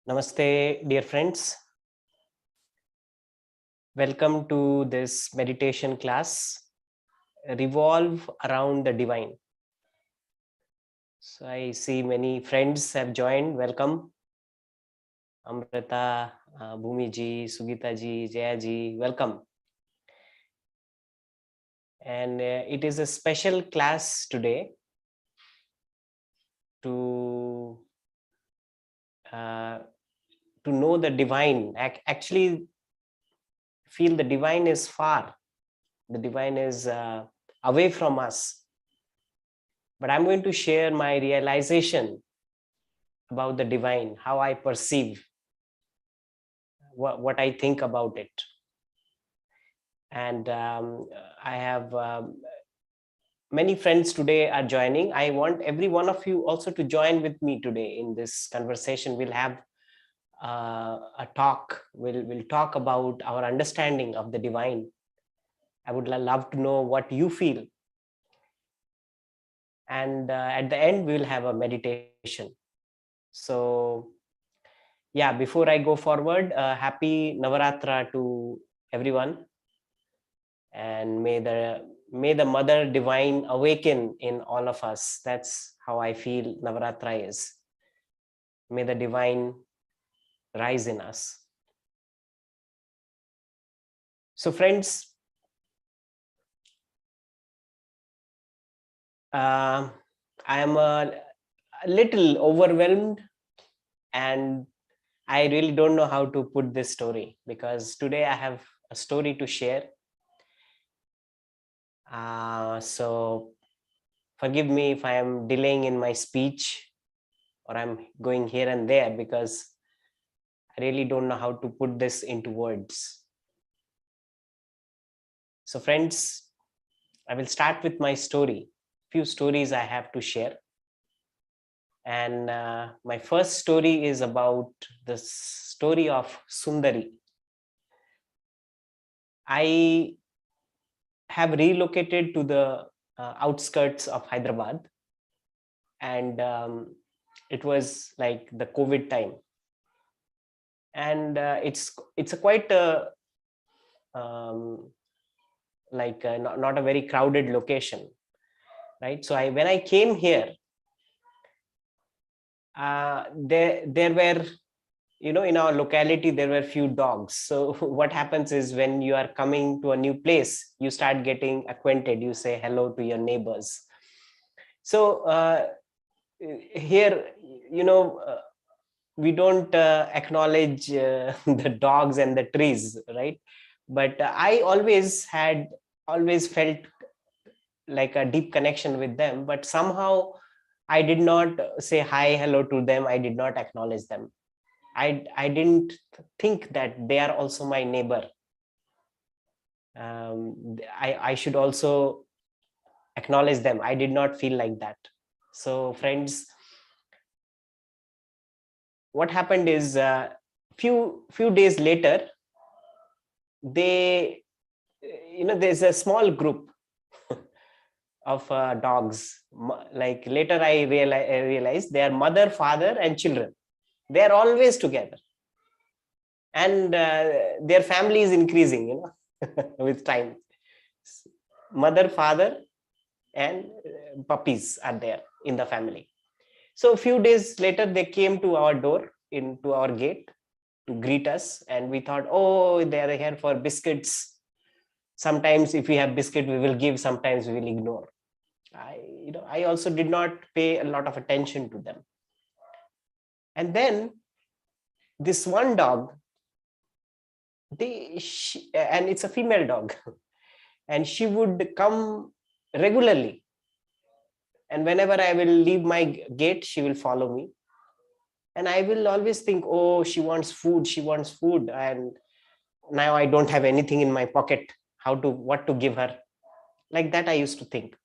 Namaste, dear friends. Welcome to this meditation class, Revolve Around the Divine. So I see many friends have joined. Welcome. Amrita, Bhumi ji, Sugita ji, Jaya ji, welcome. And it is a special class today to know the divine. Actually, feel the divine is far. The divine is away from us. But I'm going to share my realization about the divine, how I perceive, what I think about it. And I have many friends today are joining. I want every one of you also to join with me today in this conversation. We'll have a talk. We'll talk about our understanding of the divine. I would love to know what you feel. And at the end, we will have a meditation. So yeah, before I go forward, happy Navaratri to everyone. And may the Mother Divine awaken in all of us. That's how I feel Navaratri is. May the divine rise in us. So friends, I am a little overwhelmed, and I really don't know how to put this story, because today I have a story to share. So forgive me if I am delaying in my speech or I'm going here and there, because I really don't know how to put this into words. So friends, I will start with my story. Few stories I have to share. And my first story is about the story of Sundari. I have relocated to the outskirts of Hyderabad, and it was like the COVID time. And it's a quite not a very crowded location, right? So when I came here, there were, in our locality there were few dogs. So what happens is, when you are coming to a new place, you start getting acquainted, you say hello to your neighbors. So here, we don't acknowledge the dogs and the trees, right? But I always felt like a deep connection with them, but somehow I did not say hi, hello to them. I did not acknowledge them. I didn't think that they are also my neighbor. I should also acknowledge them. I did not feel like that. So friends, what happened is, few days later, there's a small group of dogs. Like later I realized they are mother, father, and children. They are always together, and their family is increasing, with time. Mother, father, and puppies are there in the family. So a few days later, they came to our door, into our gate, to greet us, and we thought, oh, they are here for biscuits. Sometimes if we have biscuit, we will give, sometimes we will ignore. I also did not pay a lot of attention to them. And then this one dog, and it's a female dog, and she would come regularly. And whenever I will leave my gate, she will follow me. And I will always think, oh, she wants food. And now I don't have anything in my pocket, what to give her. Like that, I used to think.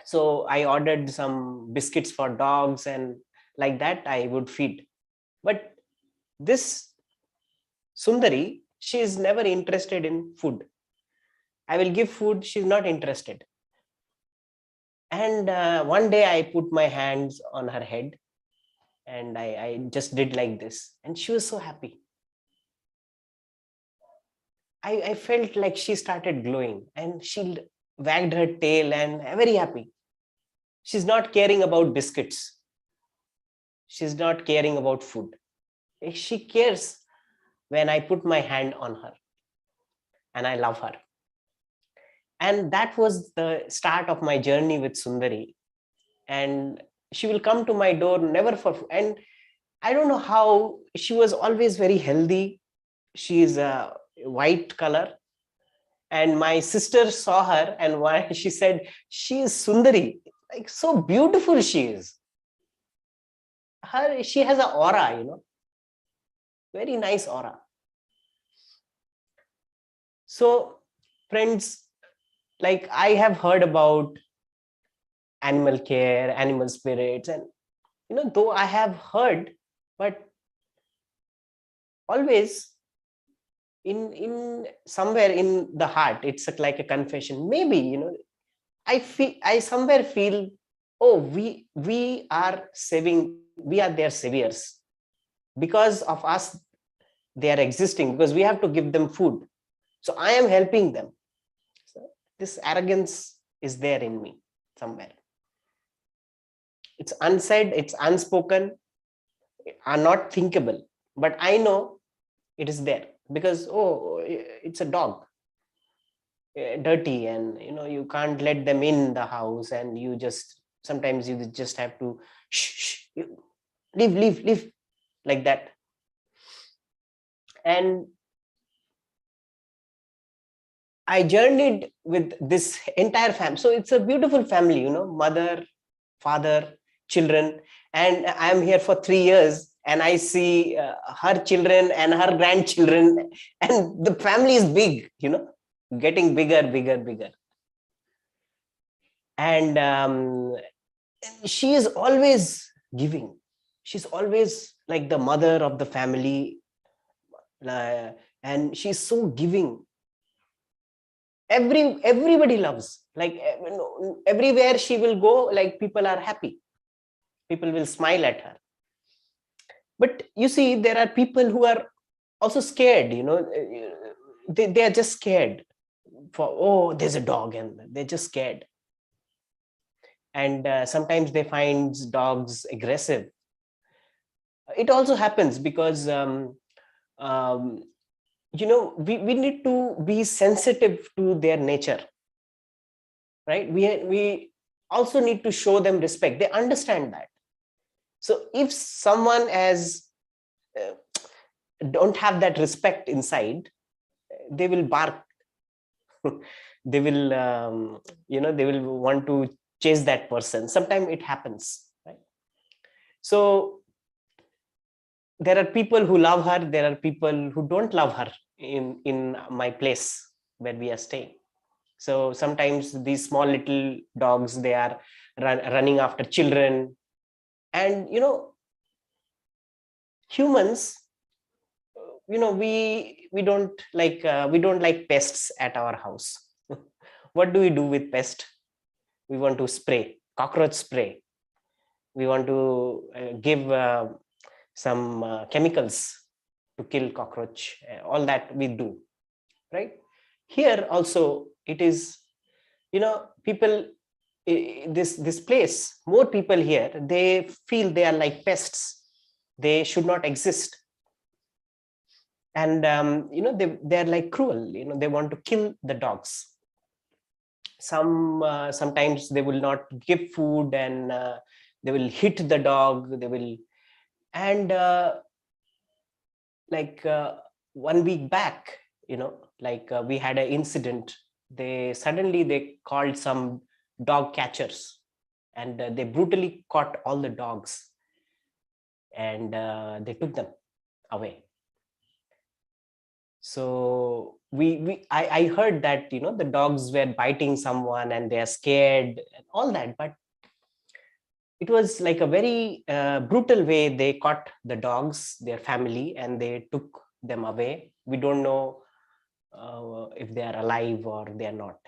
So I ordered some biscuits for dogs, and like that I would feed. But this Sundari, she is never interested in food. I will give food, she's not interested. And one day I put my hands on her head, and I just did like this, and she was so happy. I felt like she started glowing, and she wagged her tail and very happy. She's not caring about biscuits. She's not caring about food. She cares when I put my hand on her, and I love her. And that was the start of my journey with Sundari. And she will come to my door never for, and I don't know how, she was always very healthy. She is a white color. And my sister saw her, and why she said, she is Sundari, like so beautiful she is. She has an aura, very nice aura. So, friends, like I have heard about animal care, animal spirits, and though I have heard, but always in somewhere in the heart, it's like a confession. Maybe I somewhere feel, oh, we are saving, we are their saviors. Because of us, they are existing, because we have to give them food. So I am helping them. So this arrogance is there in me somewhere. It's unsaid, it's unspoken, are not thinkable, but I know it is there, because oh, it's a dog, dirty, and you can't let them in the house, and you just sometimes you just have to shh, leave like that. And I journeyed with this entire family. So it's a beautiful family, mother, father, children. And I am here for 3 years, and I see her children and her grandchildren, and the family is big, getting bigger. And she is always giving. She's always like the mother of the family, and she's so giving. Everybody loves, like everywhere she will go, like people are happy, people will smile at her. But you see, there are people who are also scared, they are just scared for, oh, there's a dog, and they're just scared. And sometimes they find dogs aggressive. It also happens because we need to be sensitive to their nature, right? We also need to show them respect. They understand that. So if someone has don't have that respect inside, they will bark. They will they will want to chase that person. Sometimes it happens, right? So there are people who love her, there are people who don't love her in my place where we are staying. So sometimes these small little dogs, they are running after children. And humans, we don't like pests at our house. What do we do with pest? We want to spray cockroach spray. We want to give some chemicals to kill cockroach. All that we do, right? Here also it is, people, this place, more people here, they feel they are like pests. They should not exist. And they're like cruel. They want to kill the dogs. Sometimes they will not give food, and they will hit the dog. They will. And like 1 week back, we had an incident. They called some dog catchers, and they brutally caught all the dogs, and they took them away. So I heard that the dogs were biting someone, and they are scared and all that, but it was like a very brutal way they caught the dogs, their family, and they took them away. We don't know if they are alive or they are not.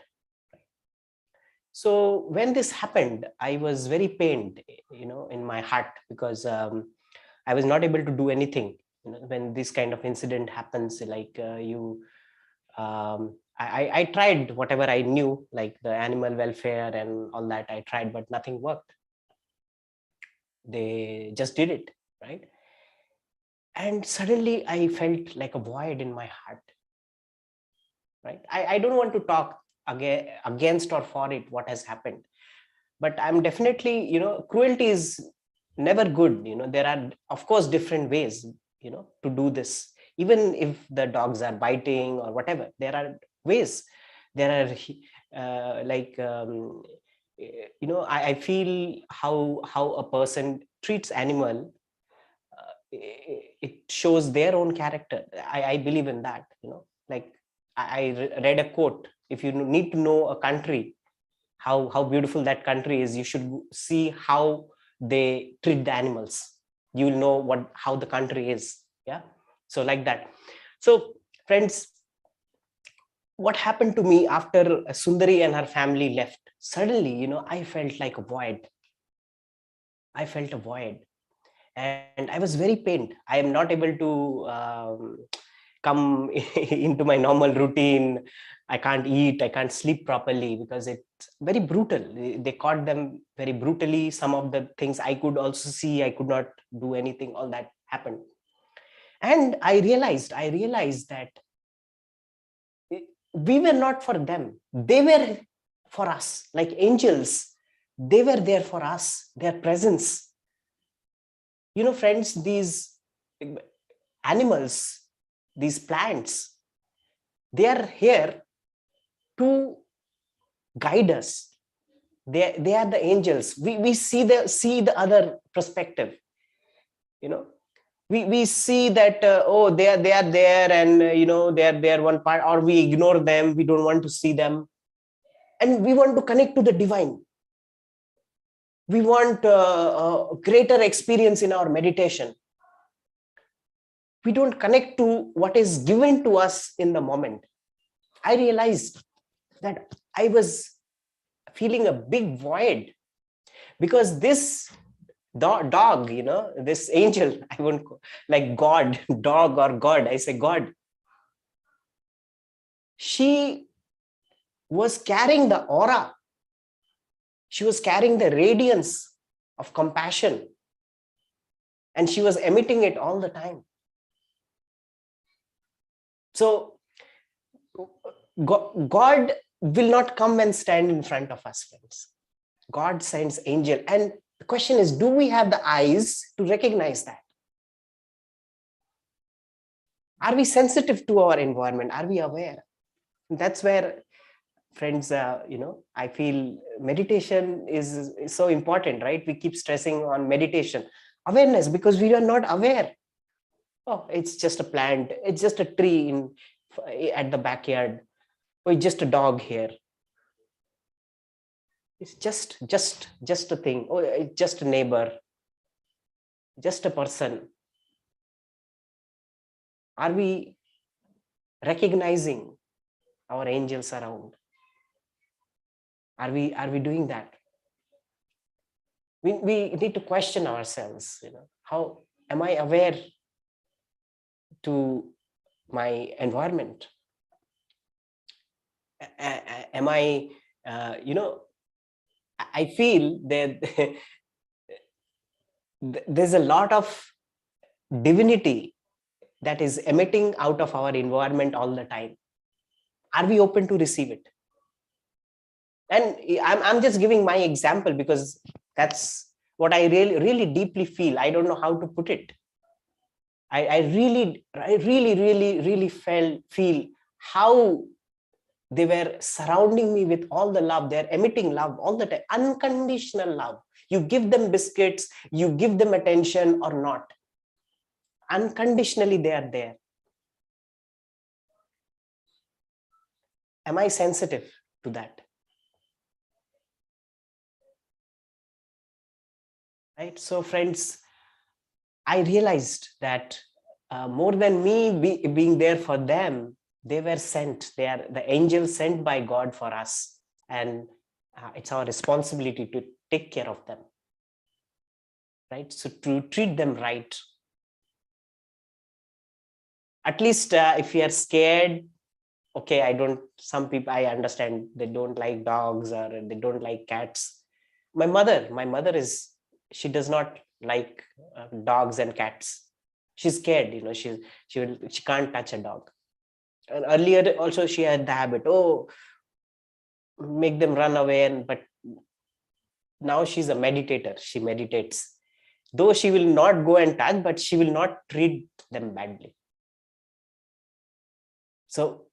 So when this happened, I was very pained, in my heart, because I was not able to do anything. When this kind of incident happens, like I tried whatever I knew, like the animal welfare and all that. I tried, but nothing worked. They just did it, right? And suddenly I felt like a void in my heart, right? I don't want to talk against or for it, what has happened, but I'm definitely, cruelty is never good. There are, of course, different ways, to do this. Even if the dogs are biting or whatever, there are ways. There are I feel how a person treats animal, it shows their own character. I believe in that. Like I read a quote: if you need to know a country, how beautiful that country is, you should see how they treat the animals. You will know how the country is. Yeah. So like that. So friends, what happened to me after Sundari and her family left? Suddenly, I felt like a void. I felt a void, and I was very pained. I am not able to come into my normal routine. I can't eat, I can't sleep properly, because it's very brutal. They caught them very brutally. Some of the things I could also see, I could not do anything. All that happened. And I realized that we were not for them. They were for us, like angels. They were there for us, their presence. Friends, these animals, these plants, they are here to guide us. They are the angels. We see the other perspective. We see that they are there, and they are one part, or we ignore them. We don't want to see them, and we want to connect to the divine. We want a greater experience in our meditation. We don't connect to what is given to us in the moment. I realized that I was feeling a big void, because this dog, this angel, I won't like God, dog or God, I say God, she was carrying the aura. She was carrying the radiance of compassion, and she was emitting it all the time. So God will not come and stand in front of us, friends. God sends angel. And the question is, do we have the eyes to recognize that? Are we sensitive to our environment? Are we aware? That's where, friends, I feel meditation is so important, right? We keep stressing on meditation. Awareness, because we are not aware. Oh, it's just a plant. It's just a tree at the backyard. Or it's just a dog here. It's just a thing. Oh, it's just a neighbor. Just a person. Are we recognizing our angels around? Are we doing that? We need to question ourselves. How am I aware to my environment? Am I, I feel that there's a lot of divinity that is emitting out of our environment all the time. Are we open to receive it? And I'm just giving my example, because that's what I really deeply feel. I don't know how to put it. I really feel how they were surrounding me with all the love. They're emitting love all the time, unconditional love. You give them biscuits, you give them attention or not, unconditionally they are there. Am I sensitive to that? Right. So friends, I realized that more than me being there for them, they were sent. They are the angels sent by God for us. And it's our responsibility to take care of them. Right. So to treat them right. At least if you are scared, okay, some people, I understand, they don't like dogs or they don't like cats. My mother she does not like dogs and cats. She's scared, she can't touch a dog. And earlier also she had the habit, make them run away, but now she's a meditator. She meditates. Though she will not go and touch, but she will not treat them badly. So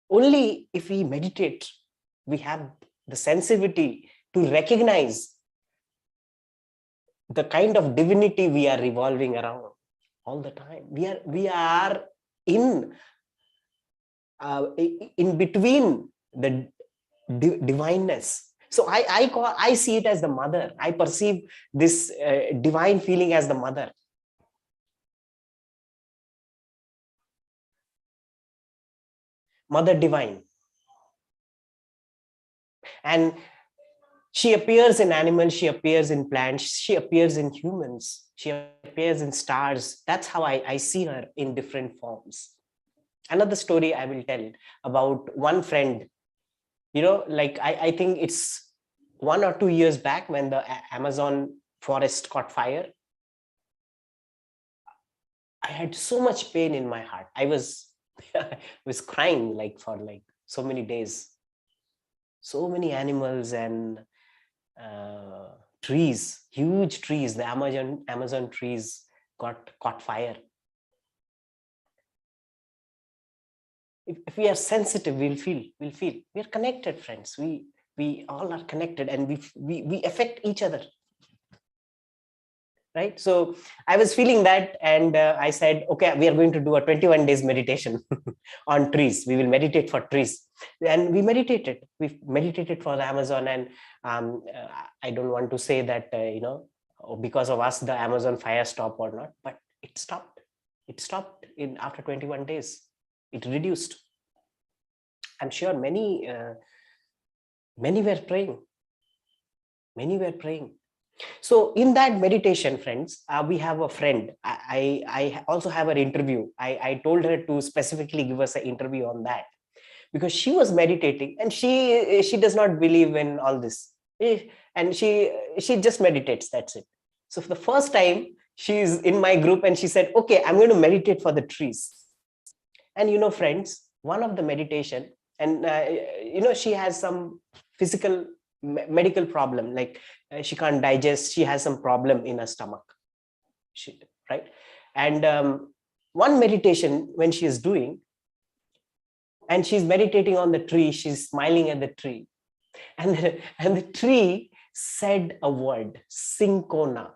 only if we meditate, we have the sensitivity to recognize the kind of divinity we are revolving around all the time. We are in between the divineness. So I see it as the mother. I perceive this divine feeling as the mother. Mother divine. And she appears in animals, she appears in plants, she appears in humans, she appears in stars. That's how I see her in different forms. Another story I will tell about one friend. Like I think it's 1 or 2 years back when the Amazon forest caught fire. I had so much pain in my heart. I was was crying for so many days. So many animals and trees, huge trees, the Amazon trees caught fire. If we are sensitive, we'll feel. We are connected, friends. We all are connected, and we affect each other. Right? So I was feeling that, and I said, okay, we are going to do a 21 days meditation on trees. We will meditate for trees. And we meditated. We meditated for the Amazon. And I don't want to say that, because of us, the Amazon fire stopped or not, but it stopped. It stopped after 21 days. It reduced. I'm sure many were praying. Many were praying. So in that meditation, friends, we have a friend. I also have an interview. I told her to specifically give us an interview on that, because she was meditating and she does not believe in all this. And she just meditates. That's it. So for the first time, she's in my group and she said, okay, I'm going to meditate for the trees. And friends, one of the meditation, and she has some physical medical problem, like she can't digest, she has some problem in her stomach, right? And one meditation when she is doing, and she's meditating on the tree, she's smiling at the tree, and the tree said a word, Syncona,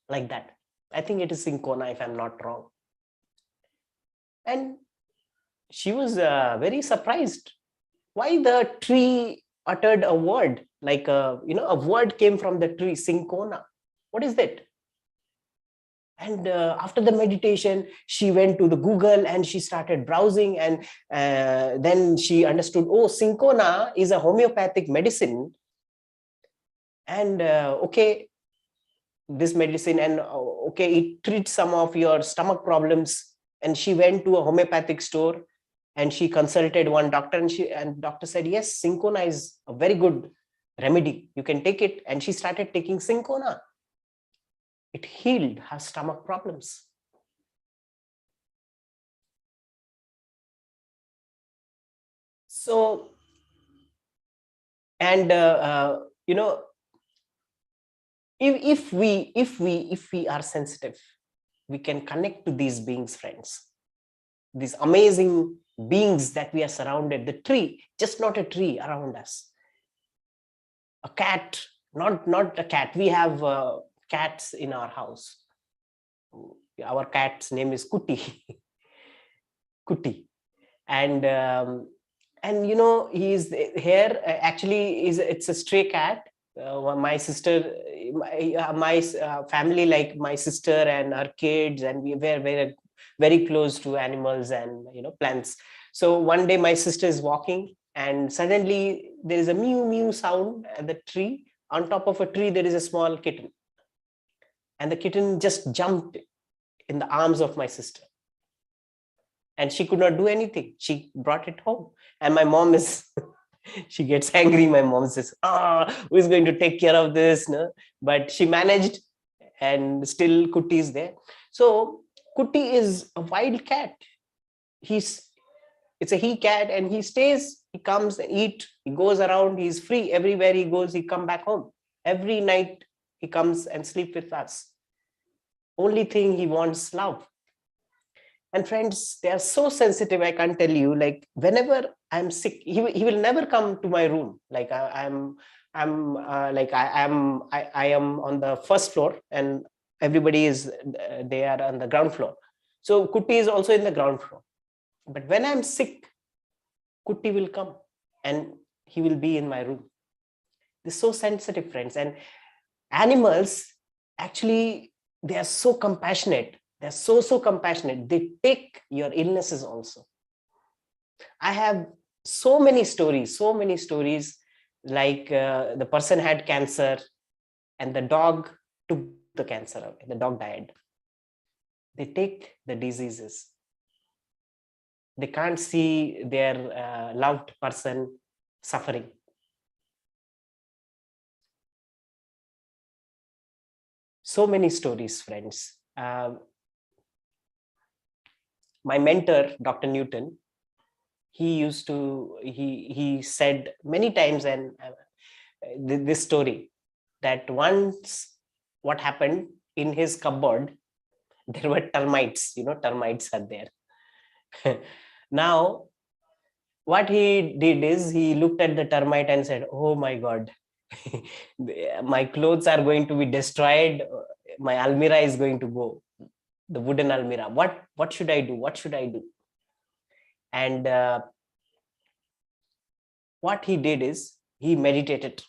like that. I think it is Syncona, if I'm not wrong. And she was very surprised. Why the tree uttered a word, like a word came from the tree, Syncona. What is that? And after the meditation, she went to the Google and she started browsing, and then she understood, Syncona is a homeopathic medicine. And okay, this medicine, and okay, it treats some of your stomach problems. And she went to a homeopathic store and she consulted one doctor, and doctor said, yes, Syncona is a very good remedy. You can take it. And she started taking Syncona. It healed her stomach problems. So, and if we are sensitive, we can connect to these beings, friends. These amazing beings that we are surrounded. The tree, just not a tree around us. A cat, not a cat. We have cats in our house. Our cat's name is Kuti. Kuti. And he is here. Actually, it's a stray cat. My sister, my family, like my sister and her kids, and we were very, very close to animals and plants. So one day my sister is walking, and suddenly there is a mew mew sound at the tree. On top of a tree, there is a small kitten, and the kitten just jumped in the arms of my sister. And she could not do anything. She brought it home. And my mom is, she gets angry. My mom says, who is going to take care of this? No? But she managed, and still Kutti is there. So Kutti is a wild cat. It's a he cat, and he stays, he comes and eat, he goes around, he's free. Everywhere he goes, he come back home. Every night he comes and sleep with us. Only thing he wants love. And friends, they are so sensitive. I can't tell you, like whenever I'm sick, he will never come to my room. Like I am on the first floor, and everybody is they are on the ground floor. So Kutti is also in the ground floor. But when I'm sick, Kutti will come and he will be in my room. They're so sensitive, friends. And animals, actually, they are so compassionate. They're so compassionate. They take your illnesses also. I have so many stories, like the person had cancer and the dog took the cancer away. The dog died. They take the diseases. They can't see their loved person suffering. So many stories, friends. My mentor, Dr. Newton, he said many times, and this story, that once what happened in his cupboard, there were termites. Termites are there. Now, what he did is he looked at the termite and said, oh my God, my clothes are going to be destroyed. My almirah is going to go, the wooden almirah. What should I do? What should I do? And what he did is he meditated.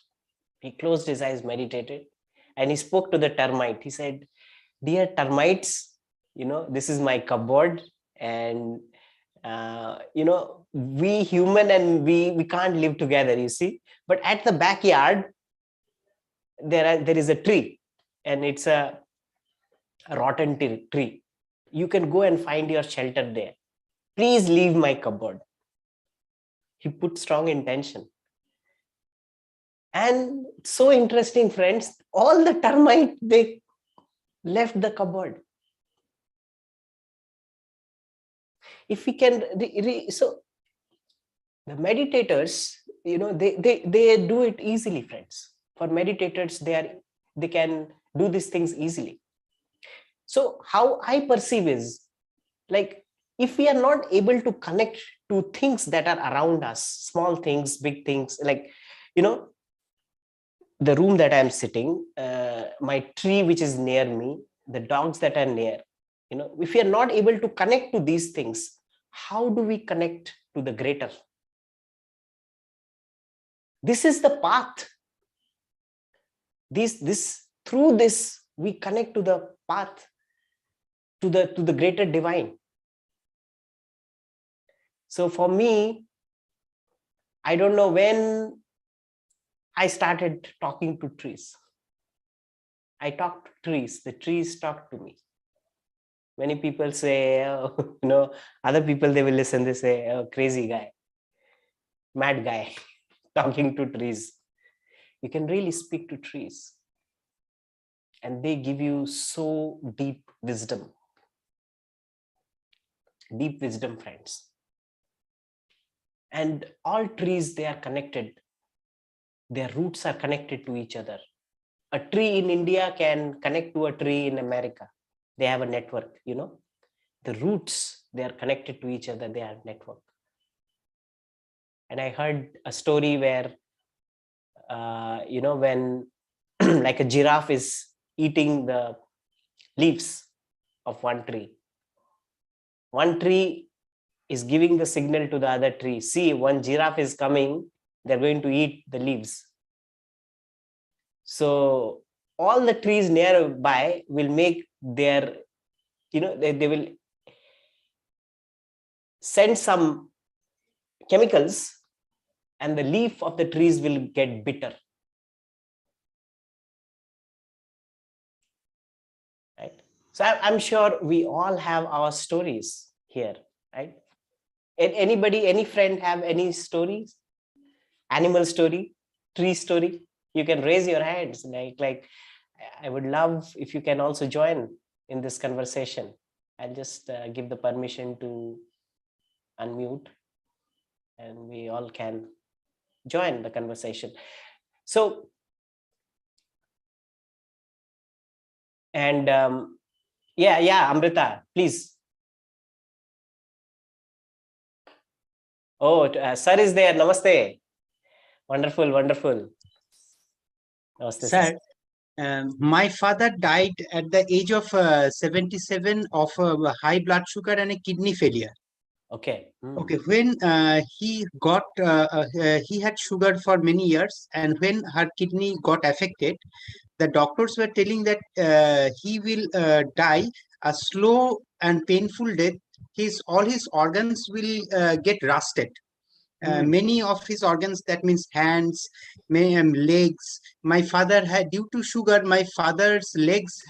He closed his eyes, meditated, and he spoke to the termite. He said, dear termites, this is my cupboard, and we human and we can't live together, you see. But at the backyard, there is a tree, and it's a rotten tree. You can go and find your shelter there. Please leave my cupboard. He put strong intention. And so interesting, friends, all the termites, they left the cupboard. If we can, so the meditators, they do it easily, friends. For meditators, they can do these things easily. So how I perceive is, like, if we are not able to connect to things that are around us, small things, big things, like, the room that I'm sitting, my tree which is near me, the dogs that are near, if we are not able to connect to these things, how do we connect to the greater? This is the path. Through this, we connect to the path, to the greater divine. So for me, I don't know when I started talking to trees. I talked to trees. The trees talk to me. Many people say, other people, they will listen. They say, oh, crazy guy, mad guy, talking to trees. You can really speak to trees, and they give you so deep wisdom, friends. And all trees, they are connected. Their roots are connected to each other. A tree in India can connect to a tree in America. They have a network, the roots, they are connected to each other. They have network. And I heard a story where, when like a giraffe is eating the leaves of one tree is giving the signal to the other tree. See, one giraffe is coming, they're going to eat the leaves. So all the trees nearby will make their, they will send some chemicals, and the leaf of the trees will get bitter. Right? So I'm sure we all have our stories here, right? Anybody, any friend have any stories? Animal story, tree story? You can raise your hands. Like I would love if you can also join in this conversation. I'll just give the permission to unmute, and we all can join the conversation. So, and yeah, Amrita, please. Oh, sir is there. Namaste. Wonderful, wonderful. Namaste, sir. My father died at the age of 77 of high blood sugar and a kidney failure. Okay. Okay, when he had sugar for many years, and when her kidney got affected, the doctors were telling that he will die a slow and painful death. All his organs will get rusted. Many of his organs, that means hands, legs. My father had, due to sugar, my father's legs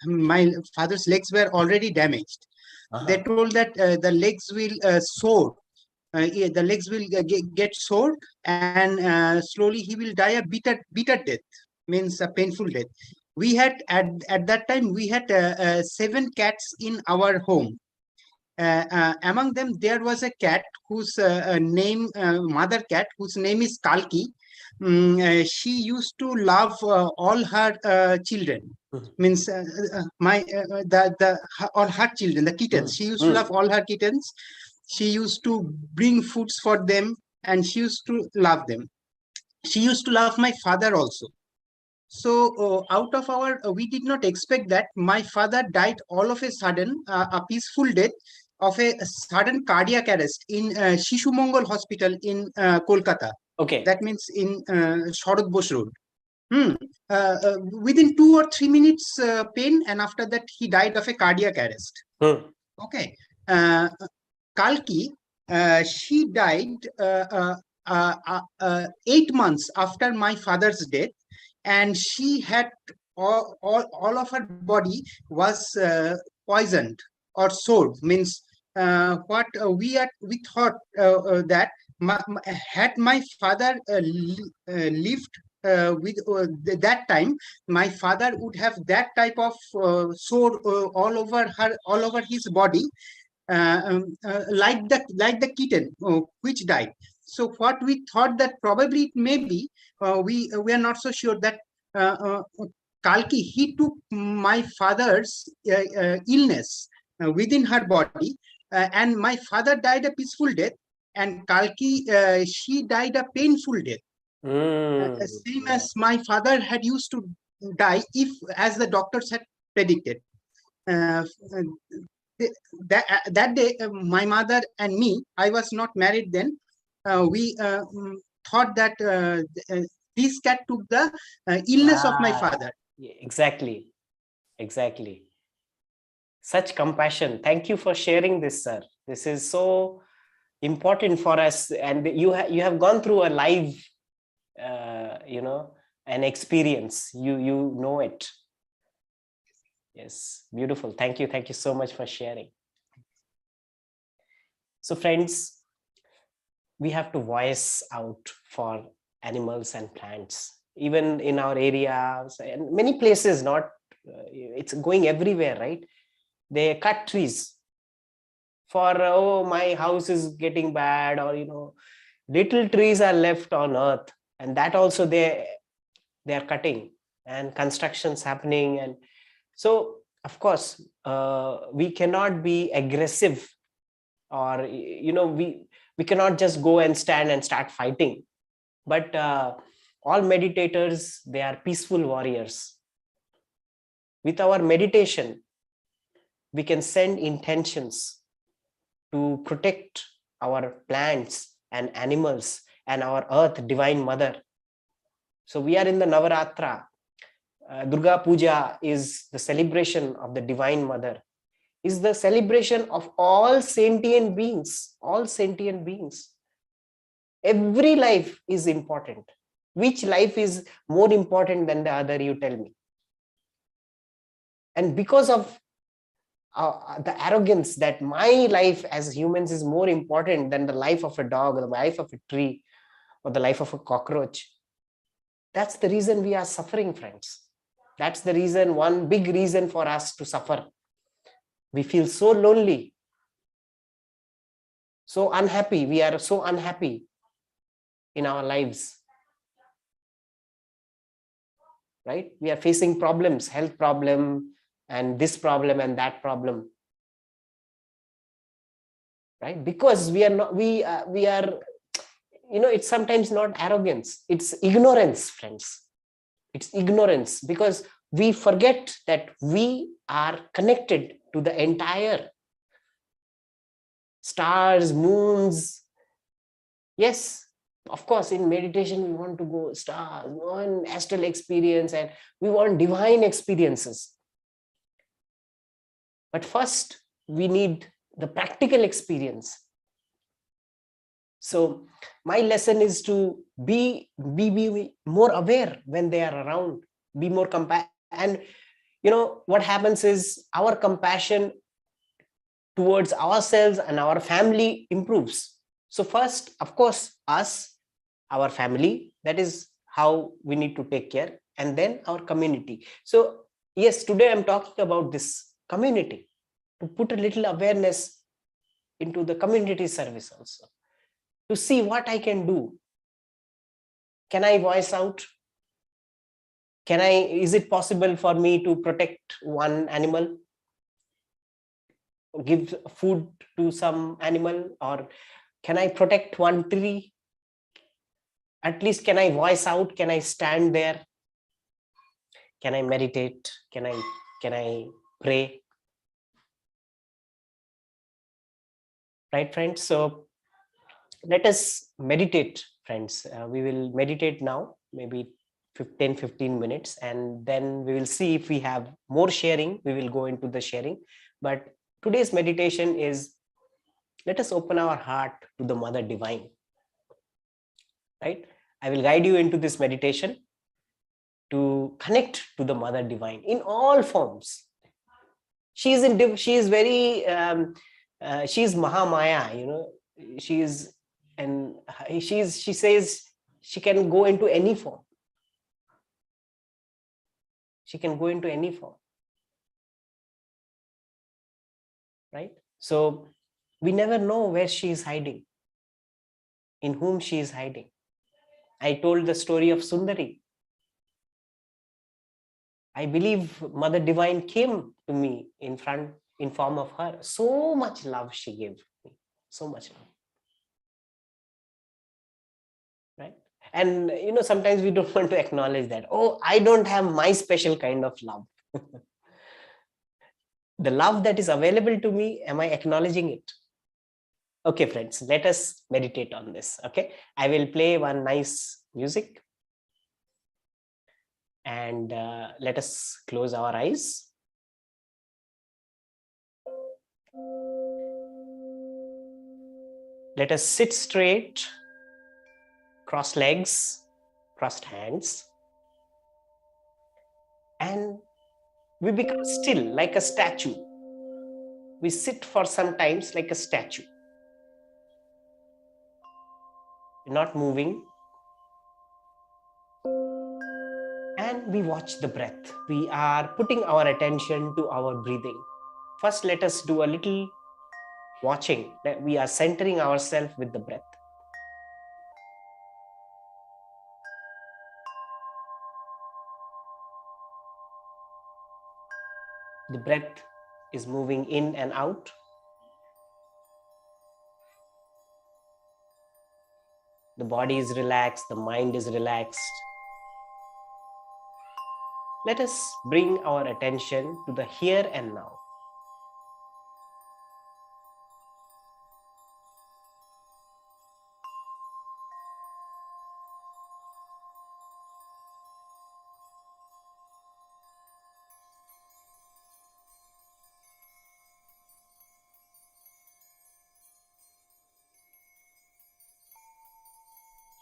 my father's legs were already damaged. They told that the legs will sore. The legs will get sore, and slowly he will die a bitter death, means a painful death. We had at that time we had 7 cats in our home. Among them, there was a cat whose mother cat, whose name is Kalki. She used to love all her children. Means all her children, the kittens. She used to love all her kittens. She used to bring foods for them, and she used to love them. She used to love my father also. So out of we did not expect that my father died all of a sudden, a peaceful death of a sudden cardiac arrest in Shishu Mongol Hospital in Kolkata. Okay. That means in Sharad Bose Road. Within 2 or 3 minutes pain, and after that he died of a cardiac arrest. Okay. Kalki, she died 8 months after my father's death, and she had all of her body was poisoned or sored. Means what we thought that had my father lived with that time, my father would have that type of sore all over his body, like the kitten which died. So what we thought that probably it may be, we are not so sure that Kalki, he took my father's illness within her body, and my father died a peaceful death, and Kalki, she died a painful death. Same as my father had used to die, if as the doctors had predicted. That day, my mother and me, I was not married then, we thought that this cat took the illness of my father. Exactly. Such compassion. Thank you for sharing this, sir. This is so important for us, and you have gone through a live an experience. You know it. Yes, beautiful. Thank you so much for sharing. So friends, we have to voice out for animals and plants, even in our areas and many places. Not it's going everywhere, right? They cut trees for my house is getting bad, or little trees are left on earth, and that also they are cutting, and constructions happening. And so of course we cannot be aggressive, or we cannot just go and stand and start fighting. But all meditators, they are peaceful warriors. With our meditation, we can send intentions to protect our plants and animals and our earth, divine mother. So we are in the Navaratra. Durga Puja is the celebration of the divine mother, is the celebration of all sentient beings. Every life is important. Which life is more important than the other, you tell me? And because of the arrogance that my life as humans is more important than the life of a dog or the life of a tree or the life of a cockroach, that's the reason we are suffering, friends. That's the reason, one big reason for us to suffer. We feel so lonely, so unhappy. We are so unhappy in our lives, right? We are facing problems, health problem, and this problem and that problem, right? Because we are not, we are, it's sometimes not arrogance, it's ignorance, friends. It's ignorance, because we forget that we are connected to the entire stars, moons. Yes, of course, in meditation, we want to go stars, we want astral experience, and we want divine experiences. But first, we need the practical experience. So my lesson is to be more aware when they are around, be more compassionate. And what happens is our compassion towards ourselves and our family improves. So first, of course, us, our family, that is how we need to take care, and then our community. So yes, today I'm talking about this community, to put a little awareness into the community service also, to see what I can do. Can I voice out? Is it possible for me to protect one animal, give food to some animal, or can I protect one tree? At least can I voice out? Can I stand there? Can I meditate? Can I pray? Right, friends? So let us meditate, friends. We will meditate now, maybe 15 minutes, and then we will see if we have more sharing. We will go into the sharing. But today's meditation is, let us open our heart to the Mother Divine. Right? I will guide you into this meditation to connect to the Mother Divine in all forms. She is very she is Mahamaya, she is, and she says she can go into any form. She can go into any form. Right? So we never know where she is hiding, in whom she is hiding. I told the story of Sundari. I believe Mother Divine came to me in form of her. So much love she gave me. So much love. Right? And sometimes we don't want to acknowledge that. Oh, I don't have my special kind of love. The love that is available to me, am I acknowledging it? Okay, friends, let us meditate on this. Okay, I will play one nice music, and let us close our eyes. Let us sit straight, cross legs, crossed hands, and we become still like a statue. We sit for some times like a statue, not moving, and we watch the breath. We are putting our attention to our breathing. First, let us do a little watching, that we are centering ourselves with the breath. The breath is moving in and out. The body is relaxed, the mind is relaxed. Let us bring our attention to the here and now.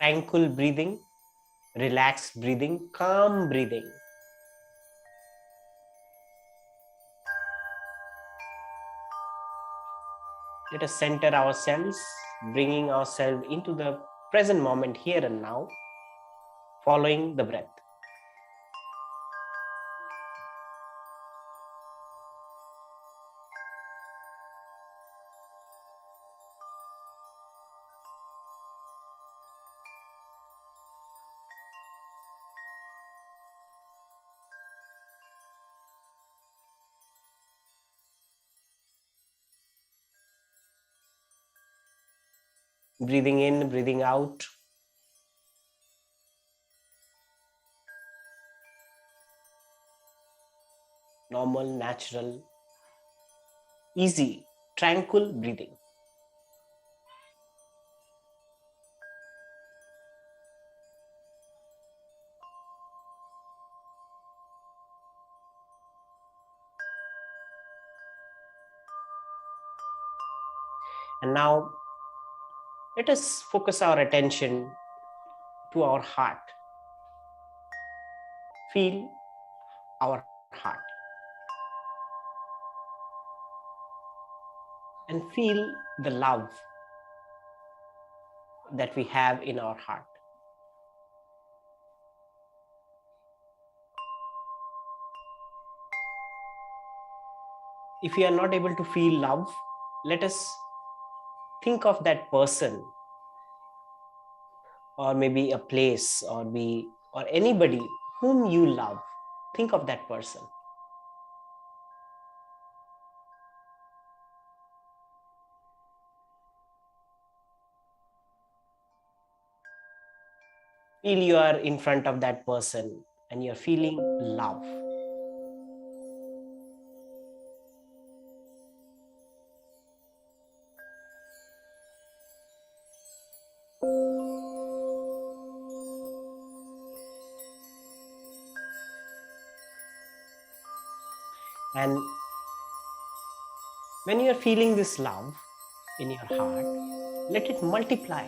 Tranquil breathing, relaxed breathing, calm breathing. Let us center ourselves, bringing ourselves into the present moment here and now, following the breath. Breathing in, breathing out. Normal, natural, easy, tranquil breathing. And now let us focus our attention to our heart. Feel our heart and feel the love that we have in our heart. If you are not able to feel love, let us think of that person, or maybe a place, or anybody whom you love. Think of that person. Feel you are in front of that person and you're feeling love. And when you're feeling this love in your heart, let it multiply.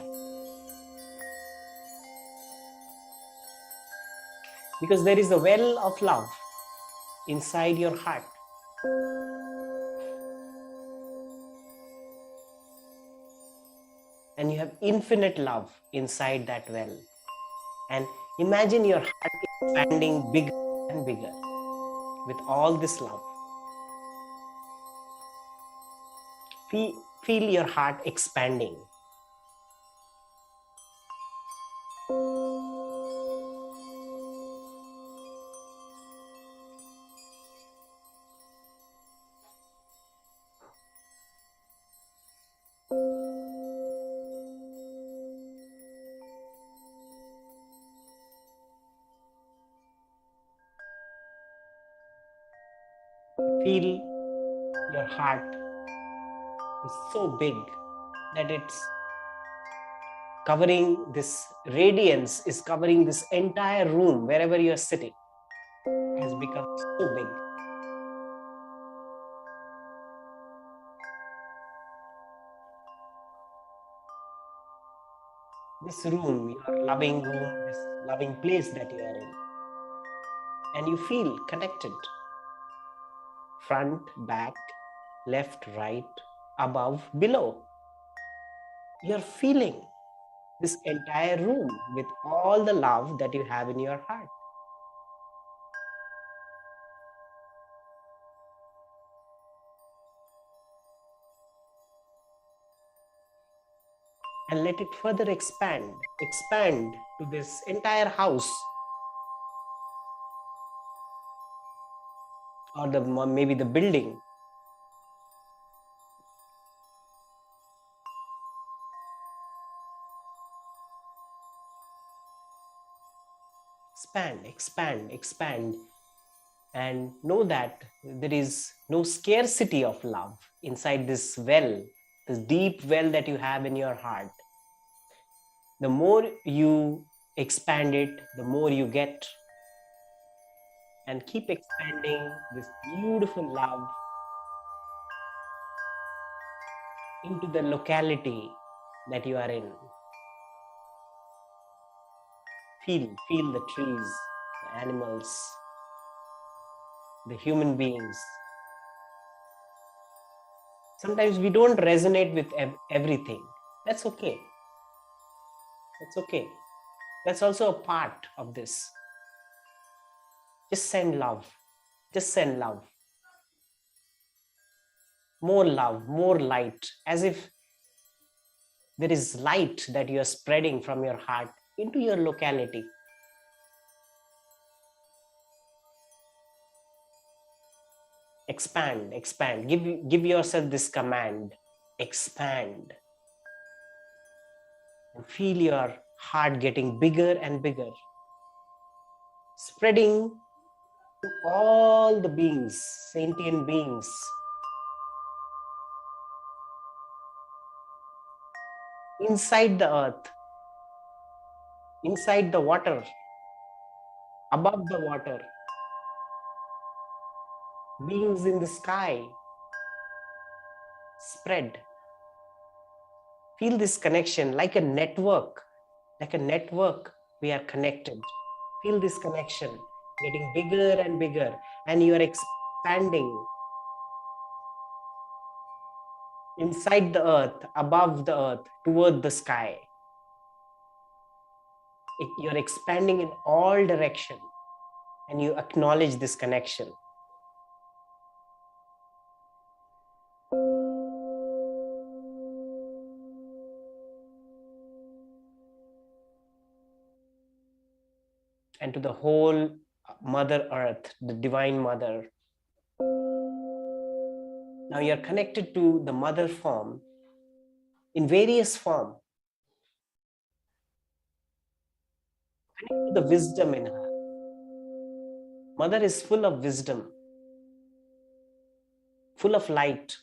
Because there is a well of love inside your heart. And you have infinite love inside that well. And imagine your heart expanding bigger and bigger with all this love. Feel your heart expanding. Feel your heart is so big that it's covering, this radiance is covering this entire room. Wherever you are sitting has become so big. This room, your loving room, this loving place that you are in, and you feel connected. Front, back, left, right, above, below. You're feeling this entire room with all the love that you have in your heart. And let it further expand to this entire house, or maybe the building. Expand, and know that there is no scarcity of love inside this well, this deep well that you have in your heart. The more you expand it, the more you get. And keep expanding this beautiful love into the locality that you are in. Feel the trees, the animals, the human beings. Sometimes we don't resonate with everything. That's okay. That's okay. That's also a part of this. Just send love. Just send love. More love, more light, as if there is light that you are spreading from your heart into your locality. Expand, expand. Give yourself this command. Expand. And feel your heart getting bigger and bigger. Spreading to all the beings, sentient beings. Inside the earth, inside the water, above the water, beings in the sky. Spread. Feel this connection like a network. Like a network, we are connected. Feel this connection getting bigger and bigger, and you are expanding inside the earth, above the earth, toward the sky. You're expanding in all directions, and you acknowledge this connection. And to the whole Mother Earth, the Divine Mother. Now you're connected to the Mother form in various forms. Connect to the wisdom in her. Mother is full of wisdom, full of light.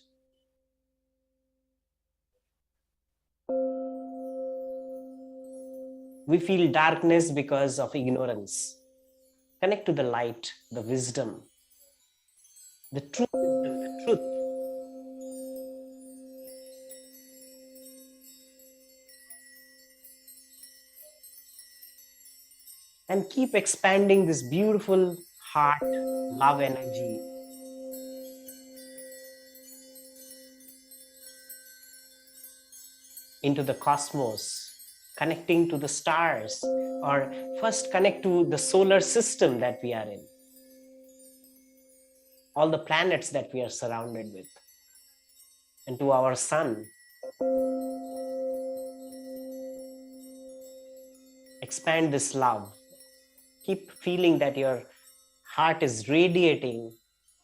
We feel darkness because of ignorance. Connect to the light, the wisdom, the truth, the truth. And keep expanding this beautiful heart, love energy into the cosmos, connecting to the stars, or first connect to the solar system that we are in, all the planets that we are surrounded with, and to our sun. Expand this love. Keep feeling that your heart is radiating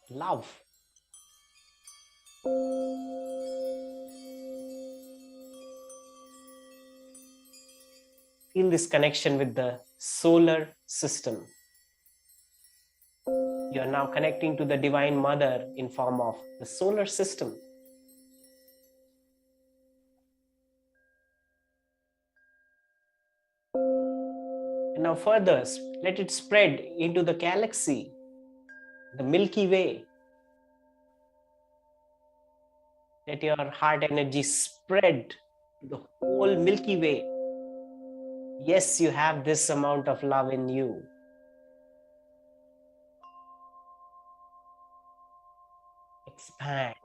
love. Feel this connection with the solar system. You are now connecting to the Divine Mother in form of the solar system. And now further, let it spread into the galaxy, the Milky Way. Let your heart energy spread to the whole Milky Way. Yes, you have this amount of love in you. Expand.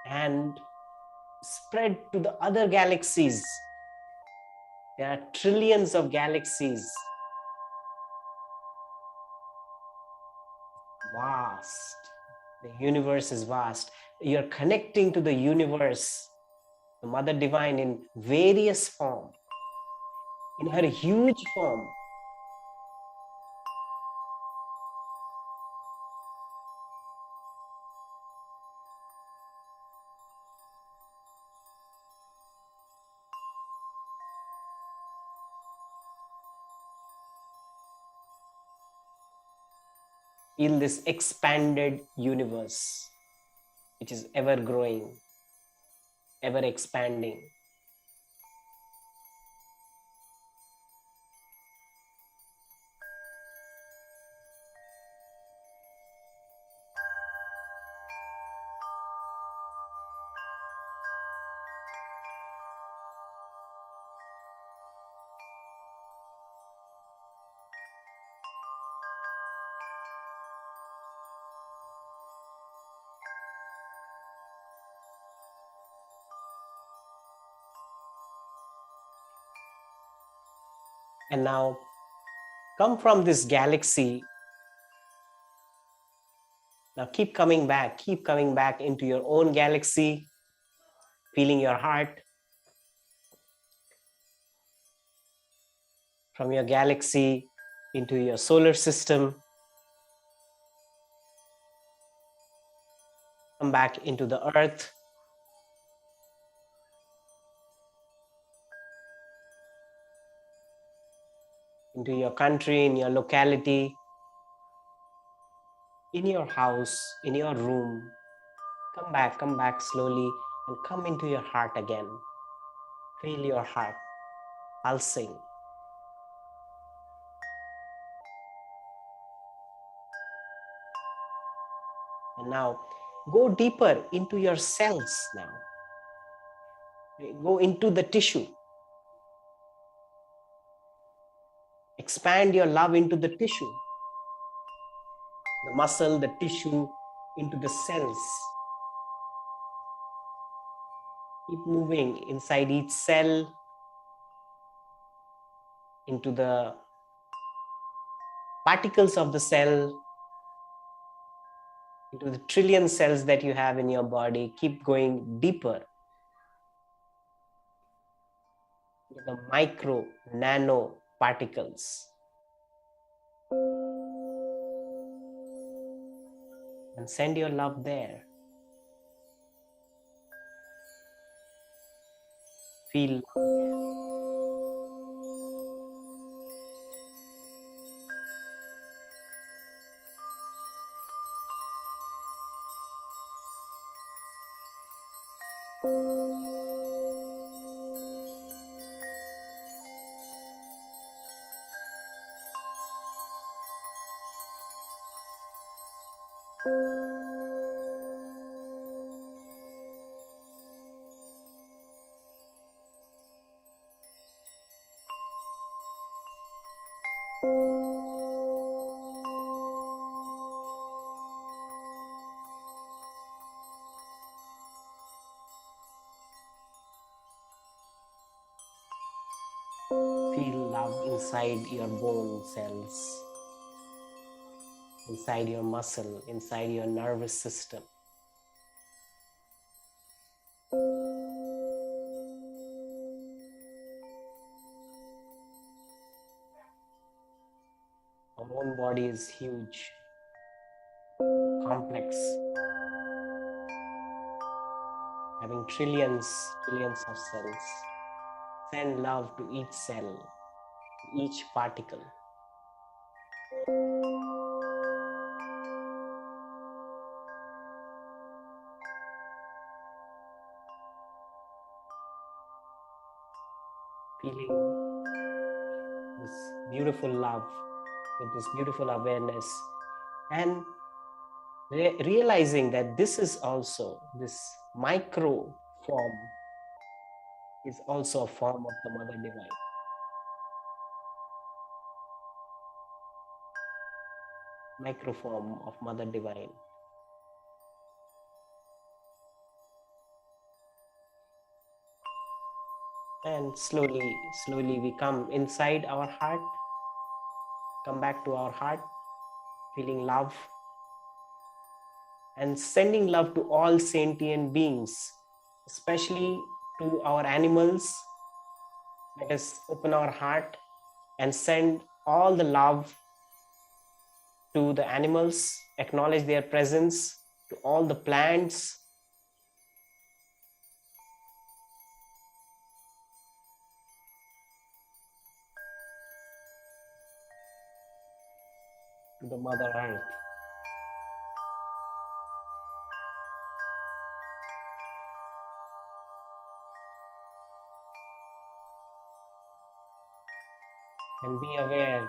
And spread to the other galaxies. There are trillions of galaxies. Vast. The universe is vast. You're connecting to the universe, the Mother Divine, in various forms, in her huge form. In this expanded universe, which is ever growing, ever expanding. And now come from this galaxy. Now keep coming back into your own galaxy, feeling your heart. From your galaxy into your solar system. Come back into the earth. Into your country, in your locality, in your house, in your room. Come back slowly and come into your heart again. Feel your heart pulsing. And now go deeper into your cells now. Go into the tissue. Expand your love into the tissue. The muscle, the tissue, into the cells. Keep moving inside each cell, into the particles of the cell, into the trillion cells that you have in your body. Keep going deeper into the micro, nano particles. And send your love there. Feel love inside your bone cells, inside your muscle, inside your nervous system. Our own body is huge, complex, having trillions of cells. Send love to each cell, to each particle. Feeling this beautiful love, with this beautiful awareness, and realizing that this micro form is also a form of the Mother Divine. Microform of Mother Divine. And slowly we come inside our heart, come back to our heart, feeling love and sending love to all sentient beings, especially to our animals. Let us open our heart and send all the love to the animals, acknowledge their presence, to all the plants, to the Mother Earth. And be aware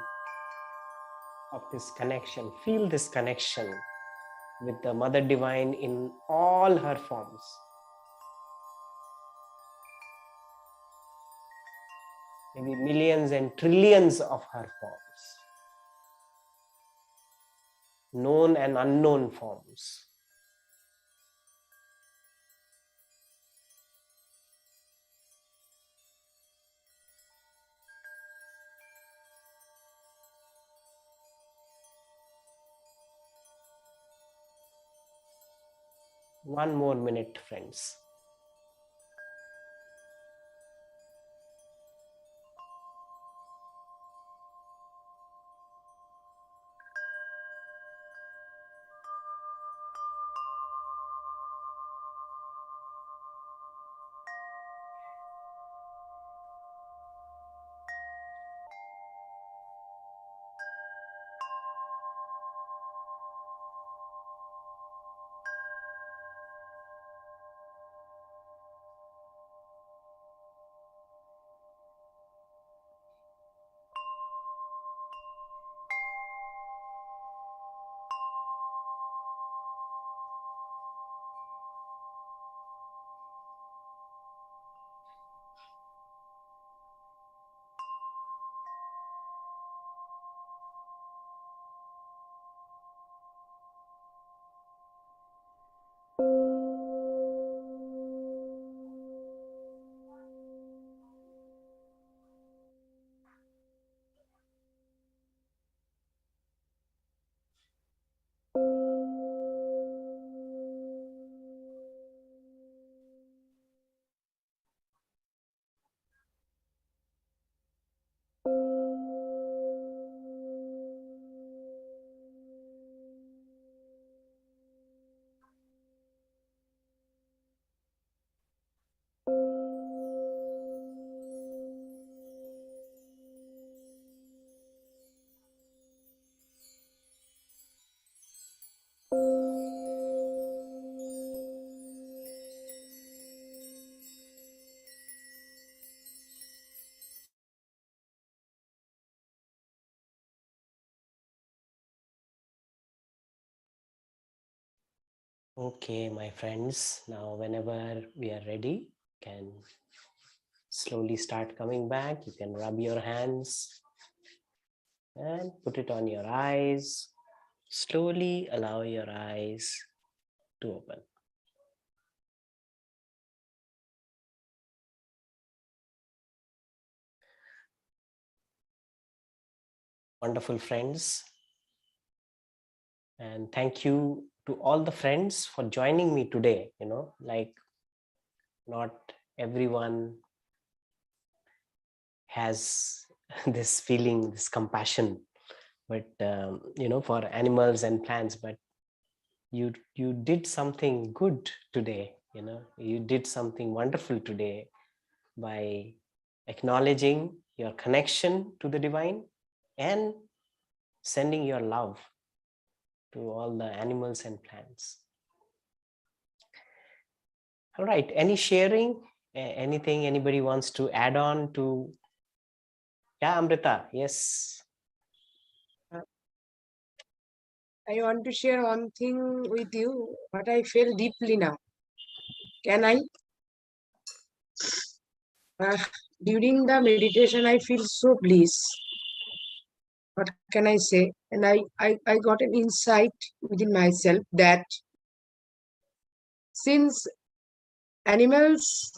of this connection. Feel this connection with the Mother Divine in all her forms. Maybe millions and trillions of her forms, known and unknown forms. 1 more minute, friends. Okay, my friends, now whenever we are ready, can slowly start coming back. You can rub your hands and put it on your eyes. Slowly allow your eyes to open. Wonderful friends. And thank you to all the friends for joining me today. Like not everyone has this feeling, this compassion, but for animals and plants, but you did something good today. You did something wonderful today by acknowledging your connection to the divine and sending your love to all the animals and plants. All right, any sharing, anything anybody wants to add on to? Yeah, Amrita, yes. I want to share one thing with you, what I feel deeply now. Can I? During the meditation, I feel so bliss. What can I say? And I got an insight within myself that since animals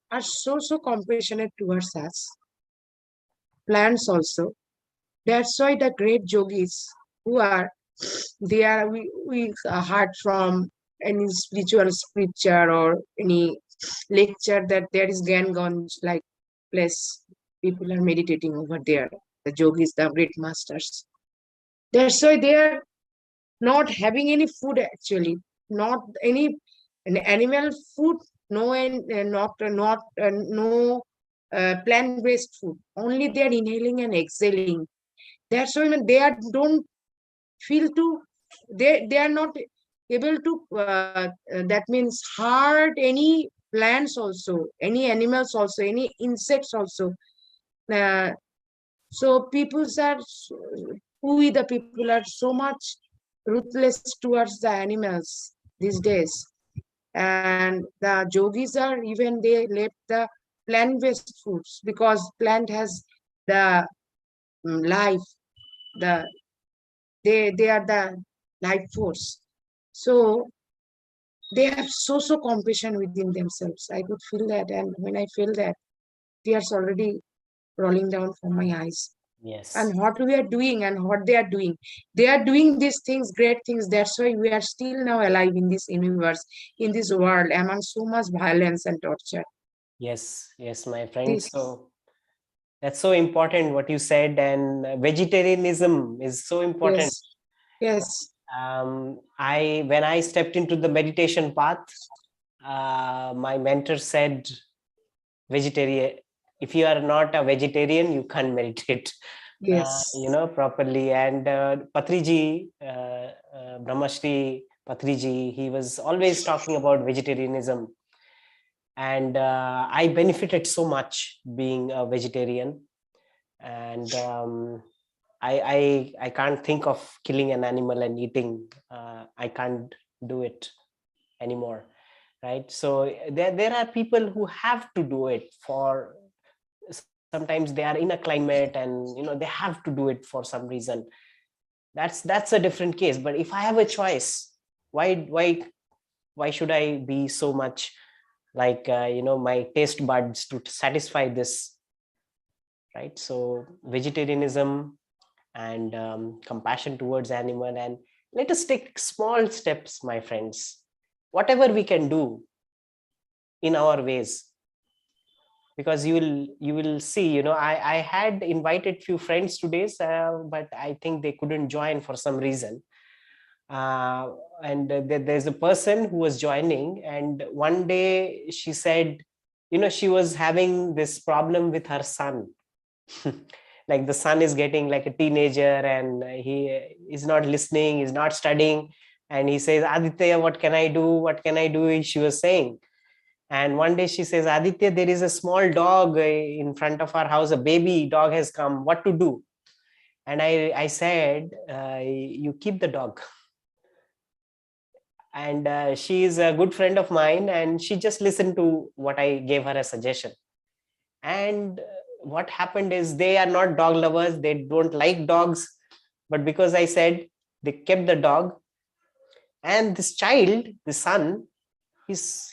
are so compassionate towards us, plants also, that's why the great yogis who are there, we heard from any spiritual scripture or any lecture that there is Ganganj like place people are meditating over there, the yogis, the great masters. That's why they are not having any food actually, not any an animal food, no, and no plant-based food. Only they are inhaling and exhaling. That's why when they are don't feel to, they are not able to that means hurt any plants also, any animals also, any insects also. uh, so peoples are we the people are so much ruthless towards the animals these days, and the yogis are even they left the plant-based foods because plant has the life, the they are the life force. So they have so compassion within themselves. I could feel that, and when I feel that, tears already rolling down from my eyes. Yes. and what we are doing and what they are doing. They are doing these things, great things. That's why we are still now alive in this universe, in this world, among so much violence and torture. Yes. Yes, my friend. This, So that's so important what you said, and vegetarianism is so important. yes, yes, I when I stepped into the meditation path, my mentor said, vegetarian, if you are not a vegetarian, you can't meditate yes, properly. And Patriji, Brahmashri Patriji, he was always talking about vegetarianism, and I benefited so much being a vegetarian. And I can't think of killing an animal and eating. I can't do it anymore, right? So there are people who have to do it for, sometimes they are in a climate and they have to do it for some reason. That's a different case. But if I have a choice, why should I be so much like my taste buds to satisfy this, right? So vegetarianism and compassion towards animal, and let us take small steps, my friends, whatever we can do in our ways. Because you will see, I had invited few friends today, but I think they couldn't join for some reason. uh, and there's a person who was joining, and one day she said, she was having this problem with her son. Like the son is getting like a teenager, and he is not listening, is not studying, and he says, Aditya, what can I do, what can I do, she was saying. And one day she says, Aditya, there is a small dog in front of our house, a baby dog has come, what to do? And I said, you keep the dog. And she is a good friend of mine, and she just listened to what I gave her a suggestion. And what happened is, they are not dog lovers, they don't like dogs, but because I said, they kept the dog. And this child, the son,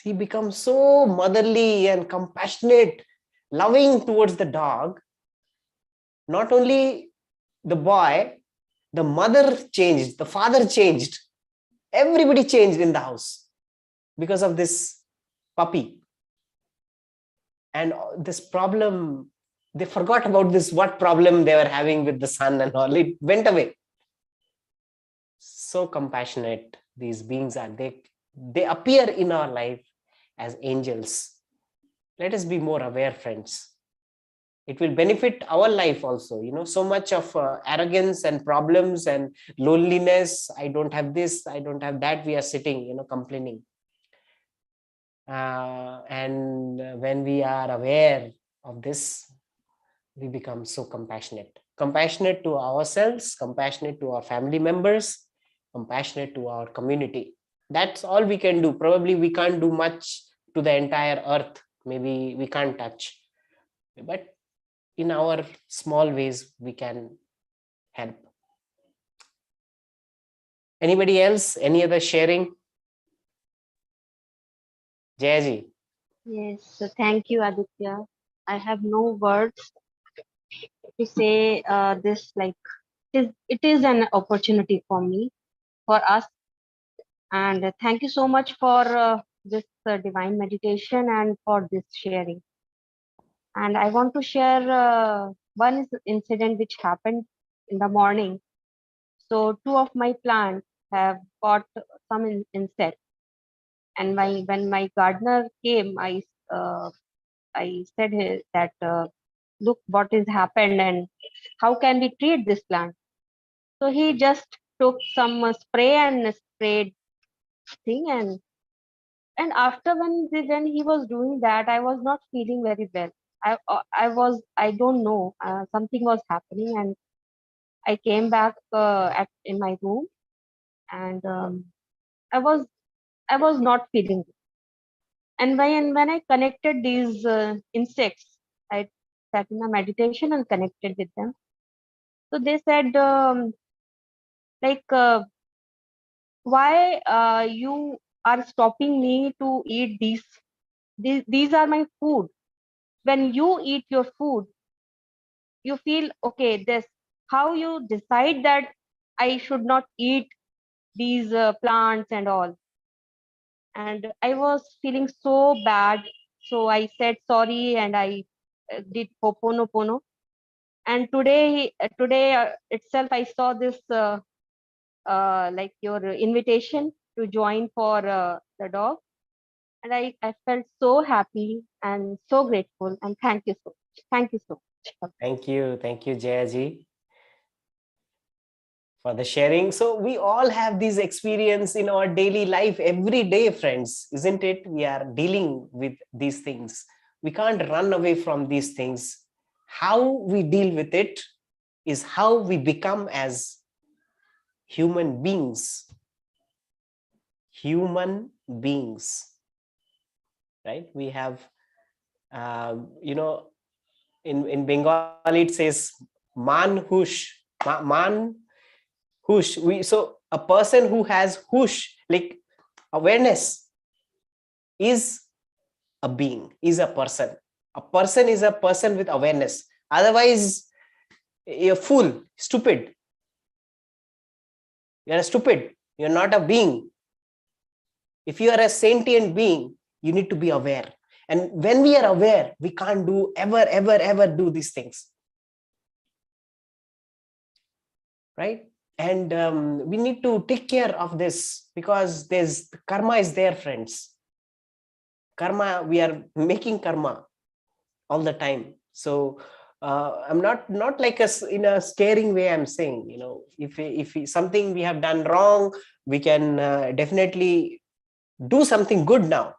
he becomes so motherly and compassionate, loving towards the dog. Not only the boy, the mother changed, the father changed, everybody changed in the house because of this puppy. And this problem, they forgot about this, what problem they were having with the son, and all, it went away. So compassionate these beings are. They appear in our life as angels. Let us be more aware, friends. It will benefit our life also. So much of arrogance and problems and loneliness, I don't have this, I don't have that, we are sitting complaining. And when we are aware of this, we become so compassionate to ourselves, compassionate to our family members, compassionate to our community. That's all we can do. Probably we can't do much to the entire earth, maybe we can't touch, but in our small ways we can help. Anybody else, any other sharing? Jayaji. Yes, so thank you, Aditya. I have no words to say this. Like, it is an opportunity for me, for us, and thank you so much for this divine meditation and for this sharing. And I want to share one incident which happened in the morning. So two of my plants have got some insect, and when my gardener came, I said that look what has happened and how can we treat this plant. So he just took some spray and sprayed thing, and after when he was doing that, I was not feeling very well. I don't know, something was happening, and I came back in my room, and I was I was not feeling good. And when I connected these insects, I sat in a meditation and connected with them. So they said, like, why you are stopping me to eat these? These are my food. When you eat your food, you feel, okay, this, how you decide that I should not eat these plants and all. And I was feeling so bad. So I said sorry and I did Ho'oponopono. And today itself, I saw this like your invitation to join for the dog. And I felt so happy and so grateful. And thank you so much. Thank you so much. Thank you, Jayaji, for the sharing. So we all have these experience in our daily life every day, friends, isn't it? We are dealing with these things. We can't run away from these things. How we deal with it is how we become as human beings. Human beings, right? We have, in Bengali it says man hush, man hush. So a person who has hush, like awareness, is a being, is a person. A person is a person with awareness. Otherwise, you're a fool, stupid. You're a stupid. You're not a being. If you are a sentient being, you need to be aware. And when we are aware, we can't do ever do these things. Right? And we need to take care of this, because there's karma is there, friends. Karma, we are making karma all the time. So I'm not like in a scaring way. I'm saying, if something we have done wrong, we can definitely do something good now.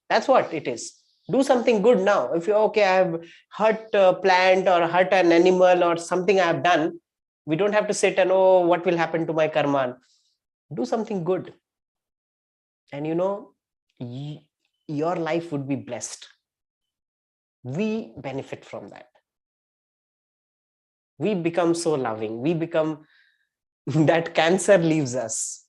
That's what it is. Do something good now. If you're okay, I have hurt a plant or hurt an animal or something I have done, we don't have to sit and, oh, what will happen to my karma? Do something good. And your life would be blessed. We benefit from that. We become so loving. We become that cancer leaves us.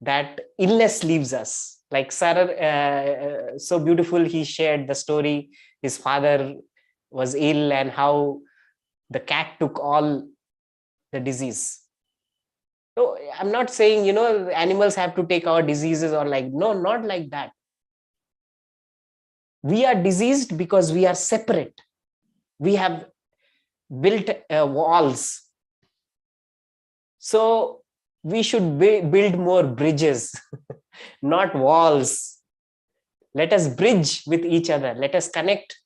That illness leaves us. Like Sarah, so beautiful, he shared the story. His father was ill and how the cat took all the disease. So I'm not saying, animals have to take our diseases or like, no, not like that. We are diseased because we are separate. We have built walls. So we should build more bridges, not walls. Let us bridge with each other. Let us connect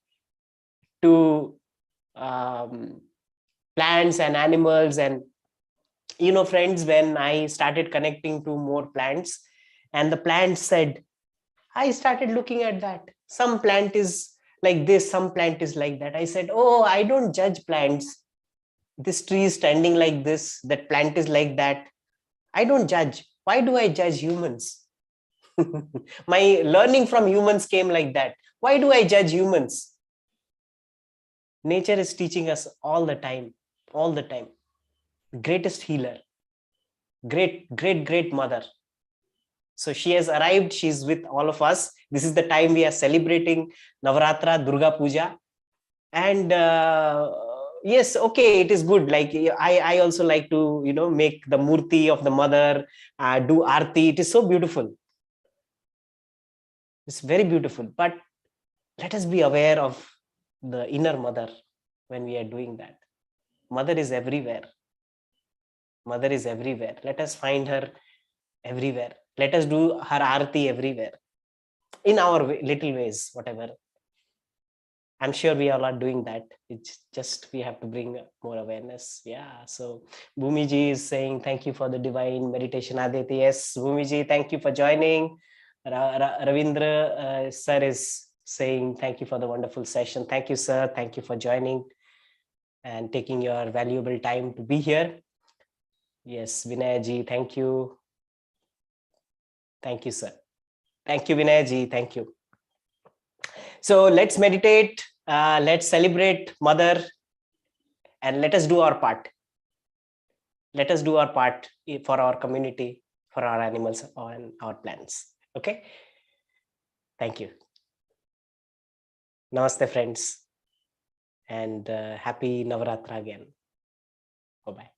to plants and animals. And friends, when I started connecting to more plants, and the plants said, I started looking at that. Some plant is like this, some plant is like that. I said, oh, I don't judge plants. This tree is standing like this, that plant is like that. I don't judge. Why do I judge humans? My learning from humans came like that. Why do I judge humans? Nature is teaching us all the time, all the time. Greatest healer, great mother. So she has arrived. She's with all of us. This is the time we are celebrating Navaratri, Durga Puja. And yes, okay, it is good. Like I also like to, make the murti of the mother, do aarti. It is so beautiful. It's very beautiful. But let us be aware of the inner mother when we are doing that. Mother is everywhere. Mother is everywhere. Let us find her everywhere. Let us do her aarti everywhere. In our little ways, whatever. I'm sure we all are doing that. It's just we have to bring more awareness. Yeah. So Bhumiji is saying, thank you for the divine meditation, Aditya. Yes, Bhumiji, thank you for joining. Ravindra sir is saying, thank you for the wonderful session. Thank you, sir. Thank you for joining and taking your valuable time to be here. Yes, Vinayji, thank you. Thank you, sir. Thank you, Vinayji. Thank you. So let's meditate, let's celebrate Mother, and let us do our part. Let us do our part for our community, for our animals, and our plants. Okay. Thank you. Namaste, friends. and happy Navaratra again. Bye-bye.